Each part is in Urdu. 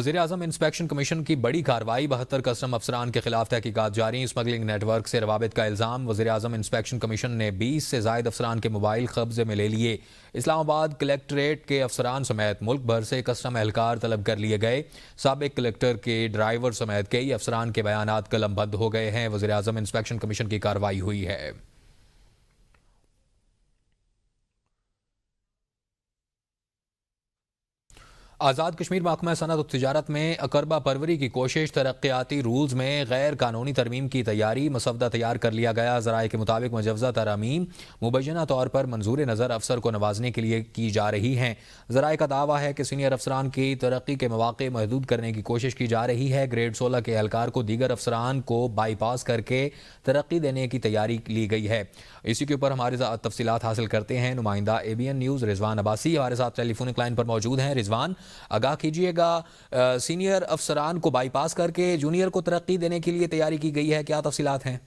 وزیر اعظم انسپیکشن کمیشن کی بڑی کارروائی، 72 کسٹم افسران کے خلاف تحقیقات جاری، اسمگلنگ نیٹ ورک سے روابط کا الزام۔ وزیر اعظم انسپیکشن کمیشن نے 20 سے زائد افسران کے موبائل قبضے میں لے لیے۔ اسلام آباد کلیکٹریٹ کے افسران سمیت ملک بھر سے کسٹم اہلکار طلب کر لیے گئے۔ سابق کلیکٹر کے ڈرائیور سمیت کئی افسران کے بیانات قلم بند ہو گئے ہیں۔ وزیر اعظم انسپیکشن کمیشن کی کارروائی ہوئی ہے۔ آزاد کشمیر محکمہ صنعت و تجارت میں اقربہ پروری کی کوشش، ترقیاتی رولز میں غیر قانونی ترمیم کی تیاری، مسودہ تیار کر لیا گیا۔ ذرائع کے مطابق مجوزہ ترامیم مبینہ طور پر منظور نظر افسر کو نوازنے کے لیے کی جا رہی ہیں۔ ذرائع کا دعویٰ ہے کہ سینئر افسران کی ترقی کے مواقع محدود کرنے کی کوشش کی جا رہی ہے۔ گریڈ 16 کے اہلکار کو دیگر افسران کو بائی پاس کر کے ترقی دینے کی تیاری لی گئی ہے۔ اسی کے اوپر ہمارے تفصیلات حاصل کرتے ہیں نمائندہ ABN نیوز رضوان عباسی ہمارے ساتھ ٹیلی فونک لائن پر موجود ہیں۔ رضوان، آگاہ کیجیے گا، سینئر افسران کو بائی پاس کر کے جونیئر کو ترقی دینے کے لیے تیاری کی گئی ہے، کیا تفصیلات ہیں؟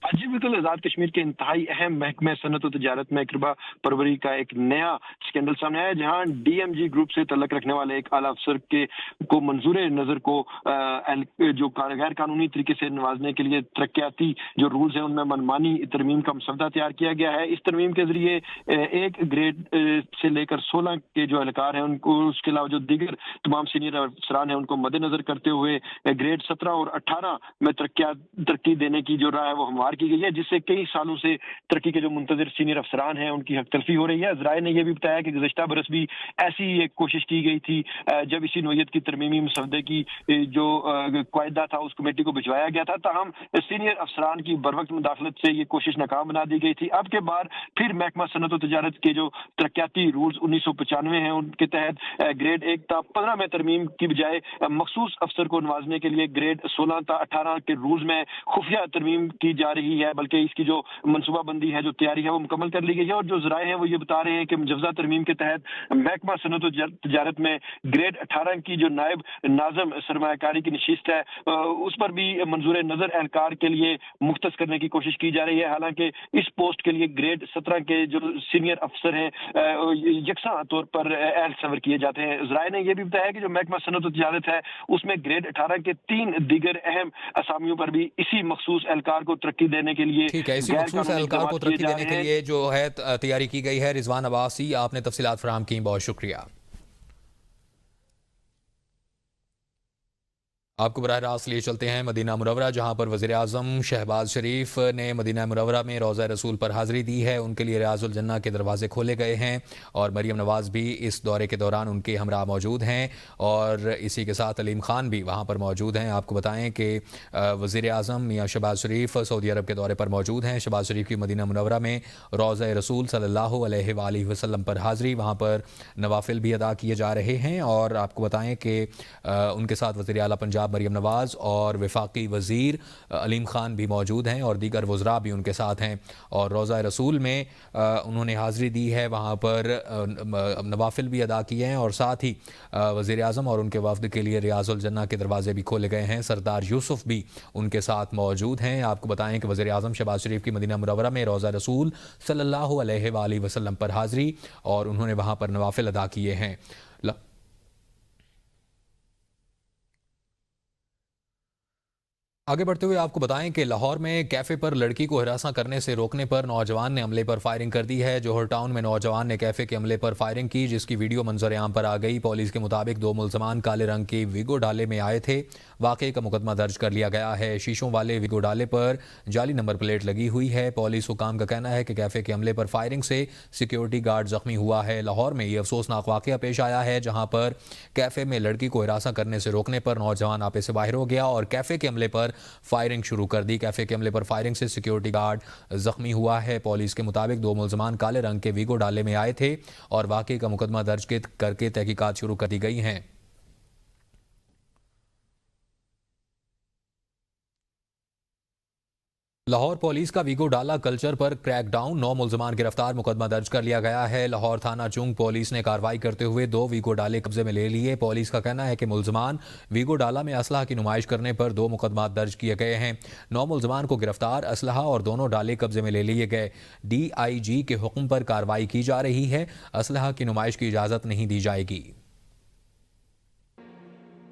جی بالکل، آزاد کشمیر کے انتہائی اہم محکمہ صنعت و تجارت میں اقربہ پروری کا ایک نیا اسکینڈل سامنے آیا، جہاں DMG گروپ سے تعلق رکھنے والے ایک اعلیٰ افسر کو منظور نظر کو جو غیر قانونی طریقے سے نوازنے کے لیے ترقیاتی جو رولز ہیں ان میں منمانی ترمیم کا مسودہ تیار کیا گیا ہے۔ اس ترمیم کے ذریعے ایک گریڈ سے لے کر 16 کے جو اہلکار ہیں ان کو، اس کے علاوہ جو دیگر تمام سینئر افسران ہیں ان کو مد نظر کرتے ہوئے گریڈ 17 اور 18 میں ترقی دینے کی جو رائے ہے وہ ہموار کی گئی ہے، جس سے کئی سالوں سے ترقی کے جو منتظر سینئر افسران ہیں ان کی حق تلفی ہو رہی ہے۔ ذرائع نے یہ بھی بتایا کہ گزشتہ برس بھی ایسی ایک کوشش کی گئی تھی جب اسی نوعیت کی ترمیمی مسودے کی جو قاعدہ تھا اس کمیٹی کو بھجوایا گیا تھا، تاہم سینئر افسران کی بروقت مداخلت سے یہ کوشش ناکام بنا دی گئی تھی۔ اب کے بعد پھر محکمہ صنعت و تجارت کے جو ترقیاتی رولز 1995 ہیں ان کے تحت گریڈ 1 تا 15 میں ترمیم کی بجائے مخصوص افسر کو نوازنے کے لیے گریڈ 16 تا 18 کے رولز میں خفیہ ترمیم کی جا رہی ہے، بلکہ اس کی جو منصوبہ بندی ہے، جو تیاری ہے وہ مکمل کر لی گئی ہے۔ اور جو ذرائع ہیں وہ یہ بتا رہے ہیں کہ مجوزہ ترمیم کے تحت محکمہ صنعت و تجارت میں گریڈ 18 کی جو نائب ناظم سرمایہ کاری کی نشست ہے اس پر بھی منظور نظر اہلکار کے لیے مختص کرنے کی کوشش کی جا رہی ہے، حالانکہ اس پوسٹ کے لیے گریڈ 17 کے جو سینئر افسر ہیں یکساں طور پر اہل سور کیے جاتے ہیں۔ ذرائع نے یہ بھی بتایا کہ جو محکمہ صنعت و تجارت ہے اس میں گریڈ 18 کے 3 دیگر اہم اسامیوں پر بھی اسی مخصوص اہلکار کو ترقی دینے کے لیے ٹھیک ہے، اسی مخصوص اہلکار کو ترقی دینے کے لیے جو ہے تیاری کی گئی ہے۔ رضوان عباسی، آپ نے تفصیلات فراہم کی، بہت شکریہ۔ آپ کو براہ راست لیے چلتے ہیں مدینہ منورہ، جہاں پر وزیر اعظم شہباز شریف نے مدینہ منورہ میں روضہ رسول پر حاضری دی ہے۔ ان کے لیے ریاض الجنہ کے دروازے کھولے گئے ہیں اور مریم نواز بھی اس دورے کے دوران ان کے ہمراہ موجود ہیں، اور اسی کے ساتھ علیم خان بھی وہاں پر موجود ہیں۔ آپ کو بتائیں کہ وزیر اعظم میاں شہباز شریف سعودی عرب کے دورے پر موجود ہیں۔ شہباز شریف کی مدینہ منورہ میں روضہ رسول صلی اللہ علیہ وآلہ وسلم پر حاضری، وہاں پر نوافل بھی ادا کیے جا رہے ہیں، اور آپ کو بتائیں کہ ان کے ساتھ وزیر اعلیٰ پنجاب مریم نواز اور وفاقی وزیر علیم خان بھی موجود ہیں، اور دیگر وزراء بھی ان کے ساتھ ہیں، اور روضہ رسول میں انہوں نے حاضری دی ہے، وہاں پر نوافل بھی ادا کیے ہیں، اور ساتھ ہی وزیر اعظم اور ان کے وفد کے لیے ریاض الجنہ کے دروازے بھی کھولے گئے ہیں۔ سردار یوسف بھی ان کے ساتھ موجود ہیں۔ آپ کو بتائیں کہ وزیر اعظم شہباز شریف کی مدینہ منورہ میں روضہ رسول صلی اللہ علیہ وآلہ وسلم پر حاضری، اور انہوں نے وہاں پر نوافل ادا کیے ہیں۔ آگے بڑھتے ہوئے آپ کو بتائیں کہ لاہور میں کیفے پر لڑکی کو ہراساں کرنے سے روکنے پر نوجوان نے عملے پر فائرنگ کر دی ہے۔ جوہر ٹاؤن میں نوجوان نے کیفے کے عملے پر فائرنگ کی، جس کی ویڈیو منظر عام پر آ گئی۔ پولیس کے مطابق 2 ملزمان کالے رنگ کے ویگو ڈالے میں آئے تھے۔ واقعے کا مقدمہ درج کر لیا گیا ہے۔ شیشوں والے ویگو ڈالے پر جعلی نمبر پلیٹ لگی ہوئی ہے۔ پولیس حکام کا کہنا ہے کہ کیفے کے عملے پر فائرنگ سے سیکیورٹی گارڈ زخمی ہوا ہے۔ لاہور میں یہ افسوسناک واقعہ پیش آیا ہے، جہاں پر کیفے میں لڑکی کو ہراساں کرنے سے روکنے پر نوجوان آپے سے باہر ہو گیا اور کیفے کے عملے پر فائرنگ شروع کر دی۔ کیفے کے عملے پر فائرنگ سے سیکیورٹی گارڈ زخمی ہوا ہے۔ پولیس کے مطابق 2 ملزمان کالے رنگ کے ویگو ڈالے میں آئے تھے اور واقعے کا مقدمہ درج کر کے تحقیقات شروع کر دی گئی ہیں۔ لاہور پولیس کا ویگو ڈالا کلچر پر کریک ڈاؤن، 9 ملزمان گرفتار، مقدمہ درج کر لیا گیا ہے۔ لاہور تھانہ چونگ پولیس نے کارروائی کرتے ہوئے 2 ویگو ڈالے قبضے میں لے لیے۔ پولیس کا کہنا ہے کہ ملزمان ویگو ڈالا میں اسلحہ کی نمائش کرنے پر 2 مقدمات درج کیے گئے ہیں۔ 9 ملزمان کو گرفتار، اسلحہ اور دونوں ڈالے قبضے میں لے لیے گئے۔ DIG کے حکم پر کارروائی کی جا رہی ہے۔ اسلحہ کی نمائش کی اجازت نہیں دی جائے گی۔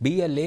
BLA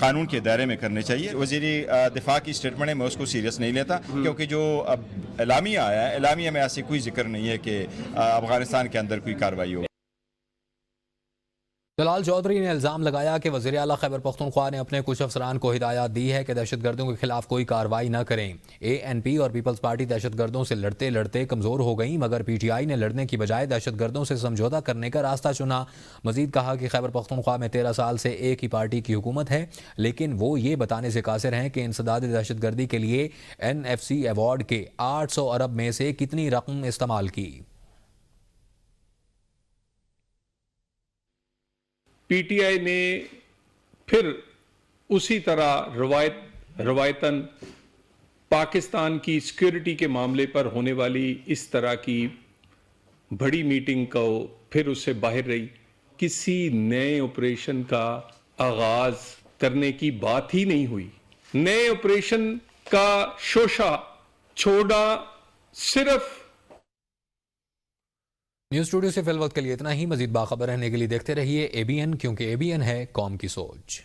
قانون کے دائرے میں کرنے چاہیے. وزیر دفاع کی اسٹیٹمنٹ ہے, میں اس کو سیریس نہیں لیتا, کیونکہ جو اب اعلامیہ آیا ہے, اعلامیہ میں ایسی کوئی ذکر نہیں ہے کہ افغانستان کے اندر کوئی کارروائی ہو. جلال چودھری نے الزام لگایا کہ وزیر اعلیٰ خیبر پختونخوا نے اپنے کچھ افسران کو ہدایات دی ہے کہ دہشت گردوں کے خلاف کوئی کارروائی نہ کریں. اے این پی اور پیپلز پارٹی دہشت گردوں سے لڑتے لڑتے کمزور ہو گئیں, مگر پی ٹی آئی نے لڑنے کی بجائے دہشت گردوں سے سمجھوتہ کرنے کا راستہ چنا. مزید کہا کہ خیبر پختونخوا میں 13 سال سے ایک ہی پارٹی کی حکومت ہے, لیکن وہ یہ بتانے سے قاصر ہیں کہ انسداد دہشت گردی کے لیے این ایف سی ایوارڈ کے 800 ارب میں سے کتنی رقم استعمال کی. پی ٹی آئی نے پھر اسی طرح روایتاً پاکستان کی سیکیورٹی کے معاملے پر ہونے والی اس طرح کی بڑی میٹنگ کو پھر اس سے باہر رہی. کسی نئے آپریشن کا آغاز کرنے کی بات ہی نہیں ہوئی. نئے آپریشن کا شوشہ چھوڑا صرف. نیوز اسٹوڈیو سے فی الوقت کے لیے اتنا ہی. مزید باخبر رہنے کے لیے دیکھتے رہیے ABN, کیونکہ ABN ہے قوم کی سوچ.